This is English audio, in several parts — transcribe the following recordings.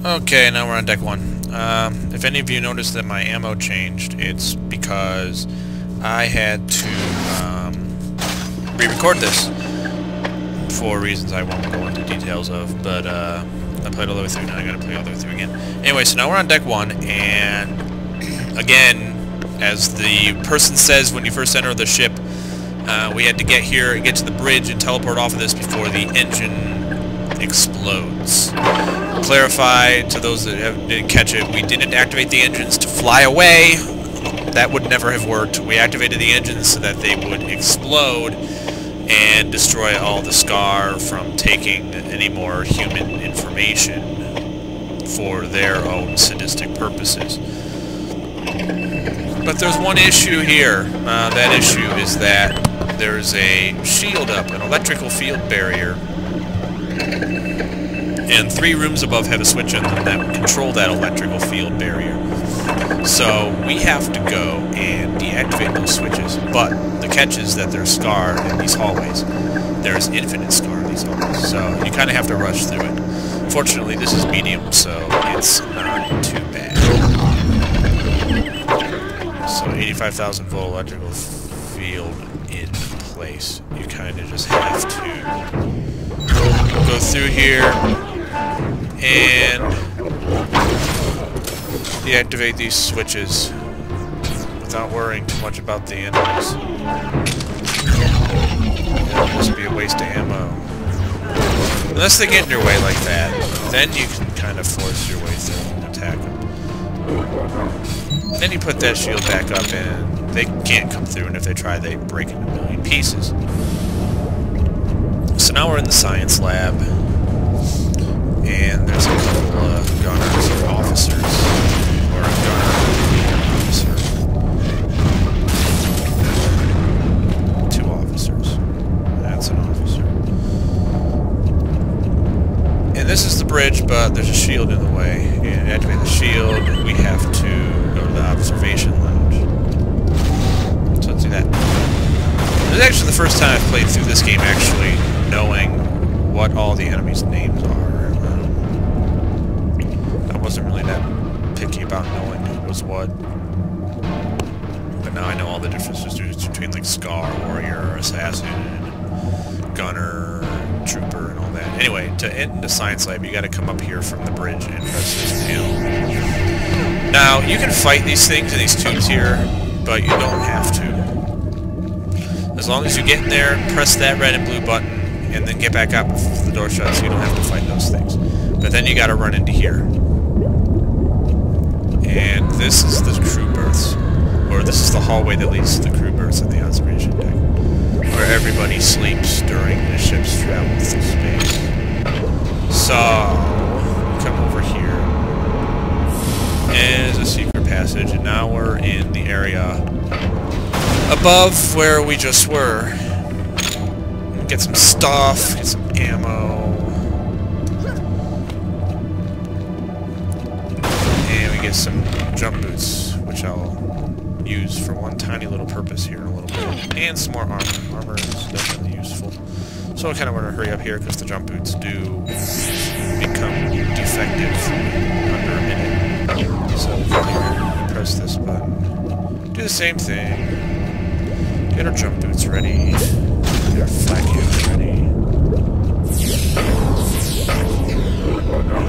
Okay, now we're on deck 1. If any of you noticed that my ammo changed, it's because I had to re-record this for reasons I won't go into details of, but I played all the way through, now I gotta play all the way through again. Anyway, so now we're on deck 1, and again, as the person says when you first enter the ship, we had to get here and get to the bridge and teleport off of this before the engine explodes. Clarify to those that didn't catch it, we didn't activate the engines to fly away. That would never have worked. We activated the engines so that they would explode and destroy all the Scar from taking any more human information for their own sadistic purposes. But there's one issue here. That issue is that there's a shield up, an electrical field barrier, and 3 rooms above have a switch in them that control that electrical field barrier. So we have to go and deactivate those switches. But the catch is that there's Scar in these hallways. There's infinite Scar in these hallways. So you kind of have to rush through it. Fortunately, this is medium, so it's not too bad. So 85,000 volt electrical field in place. You kind of just have to go through here and deactivate these switches without worrying too much about the enemies. It'll just be a waste of ammo. Unless they get in your way like that, then you can kind of force your way through and attack them. Then you put that shield back up and they can't come through, and if they try, they break into a million pieces. So now we're in the science lab, and there's a couple of gunners or officers, or a gunner and an officer. 2 officers. That's an officer. And this is the bridge, but there's a shield in the way. And to activate the shield, we have to go to the observation lounge. So let's do that. This is actually the first time I've played through this game actually knowing what all the enemies' names are. I wasn't really that picky about knowing who was what. But now I know all the differences between like Scar, Warrior, Assassin, Gunner, Trooper, and all that. Anyway, to enter the science lab, you gotta come up here from the bridge and press this panel. Now, you can fight these things in these tubes here, but you don't have to. As long as you get in there, press that red and blue button, and then get back out before the door shuts, so you don't have to fight those things. But then you gotta run into here. And this is the crew berths. Or this is the hallway that leads to the crew berths at the observation deck, where everybody sleeps during the ship's travel through space. So, come over here. And there's a secret passage, and now we're in the area above where we just were. Get some stuff, get some ammo. And we get some jump boots, which I'll use for one tiny little purpose here in a little bit. And some more armor. Armor is definitely useful. So I kind of want to hurry up here because the jump boots do become defective under a minute. So press this button. Do the same thing. Get our jump boots ready. Get our flak hands ready.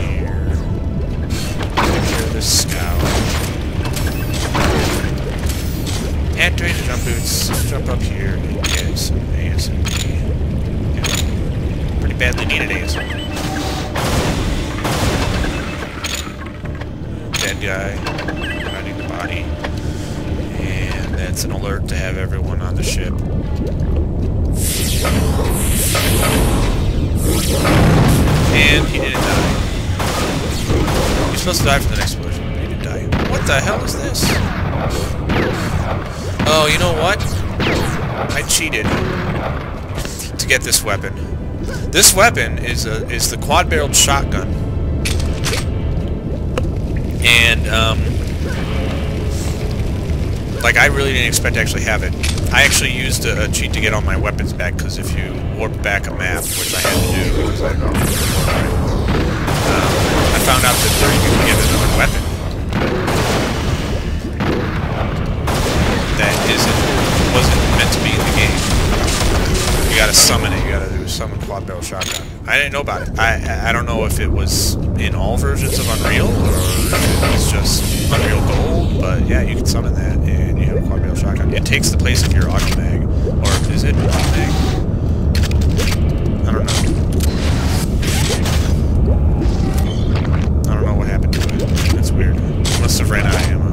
Here. Take care of this scout. Activate the jump boots. Jump up here and get some ASV. Yeah. Pretty badly needed ASV. Dead guy. Hiding the body. And that's an alert to have everyone on the ship. And he didn't die. He's supposed to die from the next explosion, but he didn't die. What the hell is this? Oh, you know what? I cheated to get this weapon. This weapon is the quad-barreled shotgun. And like, I really didn't expect to actually have it. I actually used a cheat to get all my weapons back, because if you warp back a map, which I had to do because I found out 30 you can get another weapon. That wasn't meant to be in the game. You gotta summon it. You gotta do a summon quad barrel shotgun. I didn't know about it. I don't know if it was in all versions of Unreal or if it was just Unreal Gold, but yeah, you can summon that and you have a quad barrel shotgun. It takes the place of your auto mag, or is it auto mag? I don't know. I don't know what happened to it. That's weird. It must have ran out of ammo.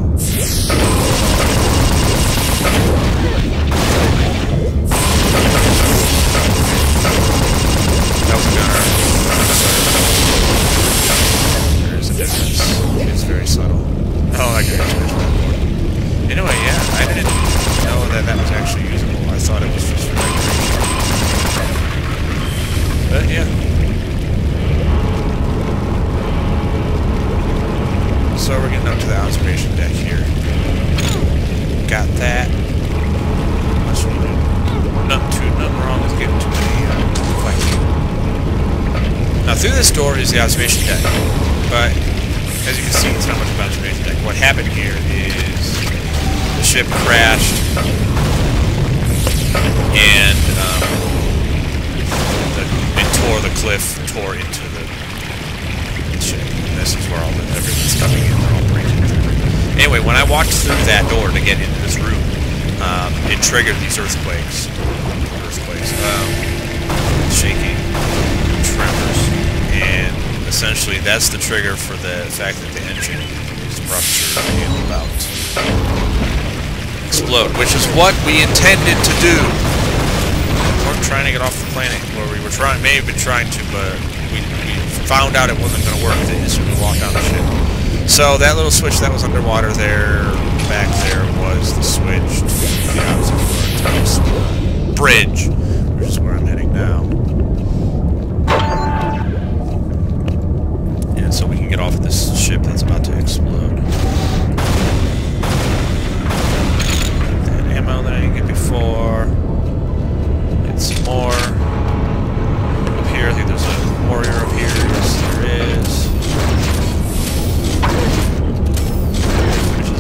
That was a gunner. There is a difference. It's very subtle. Oh, I got it. Anyway, yeah, I didn't know that that was actually usable. I thought it was just for decoration. But yeah. So we're getting up to the observation deck here. Got that. Nothing wrong with getting too many fights. Now through this door is the observation deck, but as you can see, it's not much of an observation deck. What happened here is the ship crashed, and the cliff tore into the ship. And this is where everything's coming in. They're all breaking through. Anyway, when I walked through that door to get into this room, it triggered these earthquakes. Shaking, tremors, and essentially that's the trigger for the fact that the engine is ruptured and about to explode, which is what we intended to do. We weren't trying to get off the planet, or we were may have been trying to, but we found out it wasn't going to work the instant we walked down the ship. So that little switch that was underwater there, back there, was the switch to the opposite bridge, which is where I'm heading now. And so we can get off this ship that's about to explode. That ammo that I didn't get before. Get some more. Up here, I think there's a warrior up here. Yes, there is.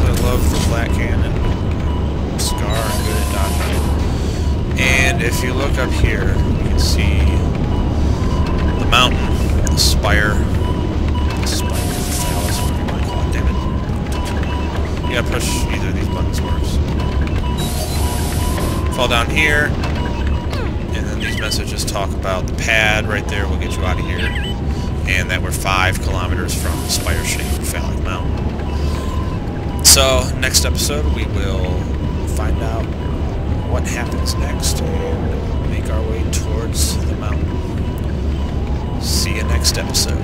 I love the flat cannon. Scar, good at dodging. And if you look up here, you can see the mountain, the spire. The phallus, whatever you want to call it, damn it. You gotta push either of these buttons works. Fall down here, and then these messages talk about the pad right there will get you out of here. And that we're 5 kilometers from the spire-shaped phallic mountain. So, next episode we will find out what happens next and make our way towards the mountain. See you next episode.